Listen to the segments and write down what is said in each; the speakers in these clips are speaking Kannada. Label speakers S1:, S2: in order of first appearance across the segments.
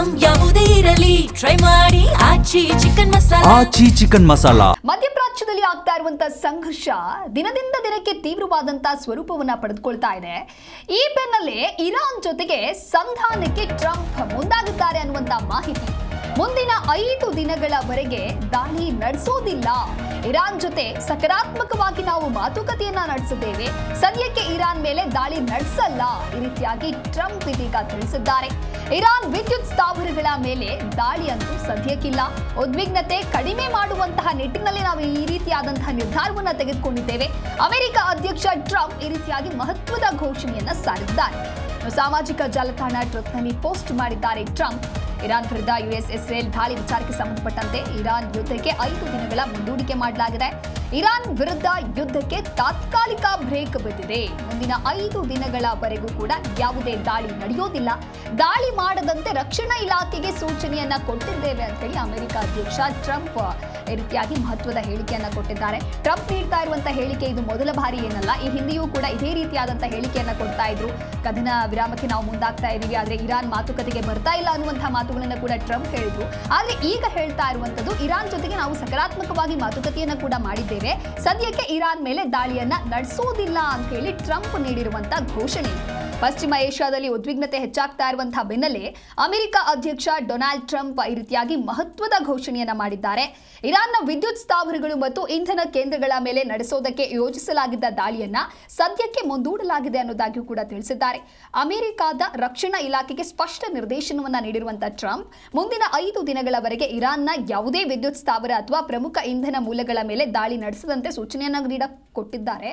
S1: ಐಟಂ ಯಾವುದೇ ಇರಲಿ ಟ್ರೈ ಮಾಡಿ ಆಚಿ ಚಿಕನ್ ಮಸಾಲಾ.
S2: ಮಧ್ಯಪ್ರಾಚ್ಯದಲ್ಲಿ ಆಗ್ತಾ ಇರುವಂತಹ ಸಂಘರ್ಷ ದಿನದಿಂದ ದಿನಕ್ಕೆ ತೀವ್ರವಾದಂತಹ ಸ್ವರೂಪವನ್ನ ಪಡೆದುಕೊಳ್ತಾ ಇದೆ. ಈ ಬೆನ್ನಲ್ಲೇ ಇರಾನ್ ಜೊತೆಗೆ ಸಂಧಾನಕ್ಕೆ ಟ್ರಂಪ್ ಮುಂದಾಗಿದ್ದಾರೆ ಅನ್ನುವಂತ ಮಾಹಿತಿ. ಮುಂದಿನ 5 ದಿನಗಳವರೆಗೆ ದಾಳಿ ನಡೆಸೋದಿಲ್ಲ, ಇರಾನ್ ಜೊತೆ ಸಕಾರಾತ್ಮಕವಾಗಿ ನಾವು ಮಾತುಕತೆಯನ್ನ ನಡೆಸಿದ್ದೇವೆ, ಸದ್ಯಕ್ಕೆ ಇರಾನ್ ಮೇಲೆ ದಾಳಿ ನಡೆಸಲ್ಲ, ಈ ರೀತಿಯಾಗಿ ಟ್ರಂಪ್ ಇದೀಗ ತಿಳಿಸಿದ್ದಾರೆ. ಇರಾನ್ ವಿದ್ಯುತ್ ಸ್ಥಾವರಗಳ ಮೇಲೆ ದಾಳಿ ಅಂತೂ ಸದ್ಯಕ್ಕಿಲ್ಲ, ಉದ್ವಿಗ್ನತೆ ಕಡಿಮೆ ಮಾಡುವಂತಹ ನಿಟ್ಟಿನಲ್ಲಿ ನಾವು ಈ ರೀತಿಯಾದಂತಹ ನಿರ್ಧಾರವನ್ನ ತೆಗೆದುಕೊಂಡಿದ್ದೇವೆ. ಅಮೆರಿಕ ಅಧ್ಯಕ್ಷ ಟ್ರಂಪ್ ಈ ರೀತಿಯಾಗಿ ಮಹತ್ವದ ಘೋಷಣೆಯನ್ನ ಸಾರಿದ್ದಾರೆ. ಸಾಮಾಜಿಕ ಜಾಲತಾಣ ಟ್ವಿಟರ್ನಲ್ಲಿ ಪೋಸ್ಟ್ ಮಾಡಿದ್ದಾರೆ ಟ್ರಂಪ್. ಇರಾನ್ ವಿರುದ್ಧ ಇಸ್ರೇಲ್ ದಾಳಿ ವಿಚಾರಕ್ಕೆ ಸಂಬಂಧಪಟ್ಟಂತೆ ಇರಾನ್ ಯುದ್ಧಕ್ಕೆ 5 ದಿನಗಳ ಮುಂದೂಡಿಕೆ ಮಾಡಲಾಗಿದೆ. ಇರಾನ್ ವಿರುದ್ಧ ಯುದ್ಧಕ್ಕೆ ತಾತ್ಕಾಲಿಕ ಬ್ರೇಕ್ ಬಿದ್ದಿದೆ. ಮುಂದಿನ 5 ದಿನಗಳವರೆಗೂ ಕೂಡ ಯಾವುದೇ ದಾಳಿ ನಡೆಯೋದಿಲ್ಲ, ದಾಳಿ ಮಾಡದಂತೆ ರಕ್ಷಣಾ ಇಲಾಖೆಗೆ ಸೂಚನೆಯನ್ನ ಕೊಟ್ಟಿದ್ದೇವೆ ಅಂತ ಹೇಳಿ ಅಮೆರಿಕ ಅಧ್ಯಕ್ಷ ಟ್ರಂಪ್ ಈ ರೀತಿಯಾಗಿ ಮಹತ್ವದ ಹೇಳಿಕೆಯನ್ನ ಕೊಟ್ಟಿದ್ದಾರೆ. ಟ್ರಂಪ್ ನೀಡ್ತಾ ಇರುವಂತಹ ಹೇಳಿಕೆ ಇದು ಮೊದಲ ಬಾರಿ ಏನಲ್ಲ, ಈ ಹಿಂದೆಯೂ ಕೂಡ ಇದೇ ರೀತಿಯಾದಂತಹ ಹೇಳಿಕೆಯನ್ನ ಕೊಡ್ತಾ ಇದ್ರು. ಕದನ ವಿರಾಮಕ್ಕೆ ನಾವು ಮುಂದಾಗ್ತಾ ಇದೀವಿ, ಆದ್ರೆ ಇರಾನ್ ಮಾತುಕತೆಗೆ ಬರ್ತಾ ಇಲ್ಲ ಅನ್ನುವಂತಹ ಮಾತುಗಳನ್ನ ಕೂಡ ಟ್ರಂಪ್ ಹೇಳಿದ್ರು. ಆದ್ರೆ ಈಗ ಹೇಳ್ತಾ ಇರುವಂತದ್ದು ಇರಾನ್ ಜೊತೆಗೆ ನಾವು ಸಕಾರಾತ್ಮಕವಾಗಿ ಮಾತುಕತೆಯನ್ನ ಕೂಡ ಮಾಡಿದ್ದೇವೆ, ಸದ್ಯಕ್ಕೆ ಇರಾನ್ ಮೇಲೆ ದಾಳಿಯನ್ನ ನಡೆಸೋದಿಲ್ಲ ಅಂತ ಹೇಳಿ ಟ್ರಂಪ್ ನೀಡಿರುವಂತಹ ಘೋಷಣೆ. ಪಶ್ಚಿಮ ಏಷ್ಯಾದಲ್ಲಿ ಉದ್ವಿಗ್ನತೆ ಹೆಚ್ಚಾಗ್ತಾ ಇರುವಂತಹ ಬೆನ್ನಲ್ಲೇ ಅಮೆರಿಕ ಅಧ್ಯಕ್ಷ ಡೊನಾಲ್ಡ್ ಟ್ರಂಪ್ ಈ ರೀತಿಯಾಗಿ ಮಹತ್ವದ ಘೋಷಣೆಯನ್ನ ಮಾಡಿದ್ದಾರೆ. ಇರಾನ್ನ ವಿದ್ಯುತ್ ಸ್ಥಾವರಗಳು ಮತ್ತು ಇಂಧನ ಕೇಂದ್ರಗಳ ಮೇಲೆ ನಡೆಸೋದಕ್ಕೆ ಯೋಜಿಸಲಾಗಿದ್ದ ದಾಳಿಯನ್ನ ಸದ್ಯಕ್ಕೆ ಮುಂದೂಡಲಾಗಿದೆ ಅನ್ನೋದಾಗಿಯೂ ಕೂಡ ತಿಳಿಸಿದ್ದಾರೆ. ಅಮೆರಿಕದ ರಕ್ಷಣಾ ಇಲಾಖೆಗೆ ಸ್ಪಷ್ಟ ನಿರ್ದೇಶನವನ್ನ ನೀಡಿರುವಂತಹ ಟ್ರಂಪ್ ಮುಂದಿನ 5 ದಿನಗಳವರೆಗೆ ಇರಾನ್ನ ಯಾವುದೇ ವಿದ್ಯುತ್ ಸ್ಥಾವರ ಅಥವಾ ಪ್ರಮುಖ ಇಂಧನ ಮೂಲಗಳ ಮೇಲೆ ದಾಳಿ ನಡೆಸದಂತೆ ಸೂಚನೆಯನ್ನ ಕೊಟ್ಟಿದ್ದಾರೆ.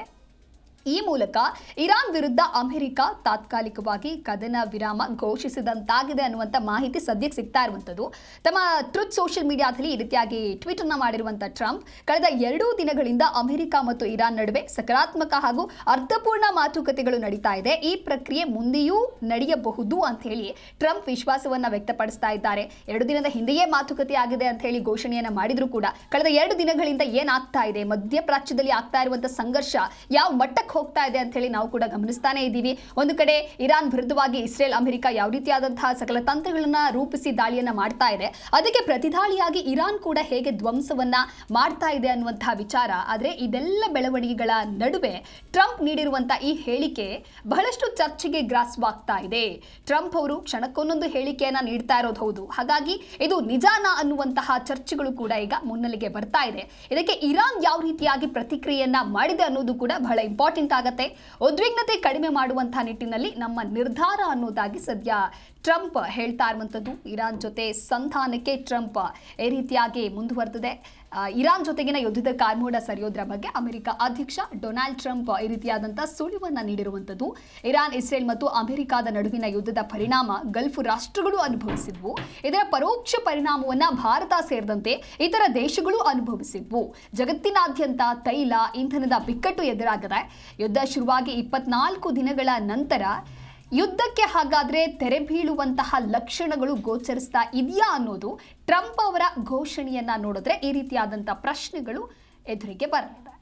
S2: ಈ ಮೂಲಕ ಇರಾನ್ ವಿರುದ್ಧ ಅಮೆರಿಕ ತಾತ್ಕಾಲಿಕವಾಗಿ ಕದನ ವಿರಾಮ ಘೋಷಿಸಿದಂತಾಗಿದೆ ಅನ್ನುವಂಥ ಮಾಹಿತಿ ಸದ್ಯಕ್ಕೆ ಸಿಗ್ತಾ ಇರುವಂಥದ್ದು. ತಮ್ಮ ಟ್ರುತ್ ಸೋಷಿಯಲ್ ಮೀಡಿಯಾದಲ್ಲಿ ಈ ರೀತಿಯಾಗಿ ಟ್ವೀಟ್ ಅನ್ನ ಮಾಡಿರುವಂಥ ಟ್ರಂಪ್, ಕಳೆದ 2 ದಿನಗಳಿಂದ ಅಮೆರಿಕ ಮತ್ತು ಇರಾನ್ ನಡುವೆ ಸಕಾರಾತ್ಮಕ ಹಾಗೂ ಅರ್ಥಪೂರ್ಣ ಮಾತುಕತೆಗಳು ನಡೀತಾ ಇದೆ, ಈ ಪ್ರಕ್ರಿಯೆ ಮುಂದೆಯೂ ನಡೆಯಬಹುದು ಅಂತ ಹೇಳಿ ಟ್ರಂಪ್ ವಿಶ್ವಾಸವನ್ನ ವ್ಯಕ್ತಪಡಿಸ್ತಾ ಇದ್ದಾರೆ. 2 ದಿನದ ಹಿಂದೆಯೇ ಮಾತುಕತೆ ಆಗಿದೆ ಅಂತ ಹೇಳಿ ಘೋಷಣೆಯನ್ನ ಮಾಡಿದ್ರು ಕೂಡ ಕಳೆದ 2 ದಿನಗಳಿಂದ ಏನಾಗ್ತಾ ಇದೆ, ಮಧ್ಯಪ್ರಾಚ್ಯದಲ್ಲಿ ಆಗ್ತಾ ಇರುವಂತಹ ಸಂಘರ್ಷ ಯಾವ ಮಟ್ಟಕ್ಕೆ ಹೋಗ್ತಾ ಇದೆ ಅಂತ ಹೇಳಿ ನಾವು ಕೂಡ ಗಮನಿಸ್ತಾನೆ ಇದ್ದೀವಿ. ಒಂದು ಕಡೆ ಇರಾನ್ ವಿರುದ್ಧವಾಗಿ ಇಸ್ರೇಲ್ ಅಮೆರಿಕ ಯಾವ ರೀತಿಯಾದಂತಹ ಸಕಲ ತಂತ್ರಗಳನ್ನ ರೂಪಿಸಿ ದಾಳಿಯನ್ನ ಮಾಡ್ತಾ ಇದೆ, ಅದಕ್ಕೆ ಪ್ರತಿದಾಳಿಯಾಗಿ ಇರಾನ್ ಕೂಡ ಹೇಗೆ ಧ್ವಂಸವನ್ನ ಮಾಡ್ತಾ ಇದೆ ಅನ್ನುವಂತಹ ವಿಚಾರ. ಆದ್ರೆ ಇದೆಲ್ಲ ಬೆಳವಣಿಗೆಗಳ ನಡುವೆ ಟ್ರಂಪ್ ನೀಡಿರುವಂತಹ ಈ ಹೇಳಿಕೆ ಬಹಳಷ್ಟು ಚರ್ಚೆಗೆ ಗ್ರಾಸವಾಗ್ತಾ ಇದೆ. ಟ್ರಂಪ್ ಅವರು ಕ್ಷಣಕ್ಕೊಂದೊಂದು ಹೇಳಿಕೆಯನ್ನ ನೀಡ್ತಾ ಇರೋದು ಹೌದು, ಹಾಗಾಗಿ ಇದು ನಿಜಾನಾ ಅನ್ನುವಂತಹ ಚರ್ಚೆಗಳು ಕೂಡ ಈಗ ಮುನ್ನೆಲೆಗೆ ಬರ್ತಾ ಇದೆ. ಇದಕ್ಕೆ ಇರಾನ್ ಯಾವ ರೀತಿಯಾಗಿ ಪ್ರತಿಕ್ರಿಯೆಯನ್ನ ಮಾಡಿದೆ ಅನ್ನೋದು ಕೂಡ ಬಹಳ ಇಂಪಾರ್ಟೆಂಟ್ ಆಗತ್ತೆ. ಉದ್ವಿಗ್ನತೆ ಕಡಿಮೆ ಮಾಡುವಂತಹ ನಿಟ್ಟಿನಲ್ಲಿ ನಮ್ಮ ನಿರ್ಧಾರ ಅನ್ನೋದಾಗಿ ಸದ್ಯ ಟ್ರಂಪ್ ಹೇಳ್ತಾ ಇರುವಂಥದ್ದು. ಇರಾನ್ ಜೊತೆ ಸಂಧಾನಕ್ಕೆ ಟ್ರಂಪ್ ಈ ರೀತಿಯಾಗಿ ಮುಂದುವರೆದಿದೆ. ಇರಾನ್ ಜೊತೆಗಿನ ಯುದ್ಧದ ಕಾರ್ಮೋಡ ಸರಿಯೋದ್ರ ಬಗ್ಗೆ ಅಮೆರಿಕ ಅಧ್ಯಕ್ಷ ಡೊನಾಲ್ಡ್ ಟ್ರಂಪ್ ಈ ರೀತಿಯಾದಂತಹ ಸುಳಿವನ್ನ ನೀಡಿರುವಂಥದ್ದು. ಇರಾನ್, ಇಸ್ರೇಲ್ ಮತ್ತು ಅಮೆರಿಕದ ನಡುವಿನ ಯುದ್ಧದ ಪರಿಣಾಮ ಗಲ್ಫ್ ರಾಷ್ಟ್ರಗಳು ಅನುಭವಿಸಿದ್ವು. ಇದರ ಪರೋಕ್ಷ ಪರಿಣಾಮವನ್ನ ಭಾರತ ಸೇರಿದಂತೆ ಇತರ ದೇಶಗಳು ಅನುಭವಿಸಿದ್ವು. ಜಗತ್ತಿನಾದ್ಯಂತ ತೈಲ, ಇಂಧನದ ಬಿಕ್ಕಟ್ಟು ಎದುರಾಗಿದೆ. ಯುದ್ಧ ಶುರುವಾಗಿ 24 ದಿನಗಳ ನಂತರ ಯುದ್ಧಕ್ಕೆ ಹಾಗಾದ್ರೆ ತೆರೆ ಬೀಳುವಂತಹ ಲಕ್ಷಣಗಳು ಗೋಚರಿಸ್ತಾ ಇದೆಯಾ ಅನ್ನೋದು ಟ್ರಂಪ್ ಅವರ ಘೋಷಣೆಯನ್ನ ನೋಡಿದ್ರೆ ಈ ರೀತಿಯಾದಂತಹ ಪ್ರಶ್ನೆಗಳು ಎದುರಿಗೆ ಬರಲಿದೆ.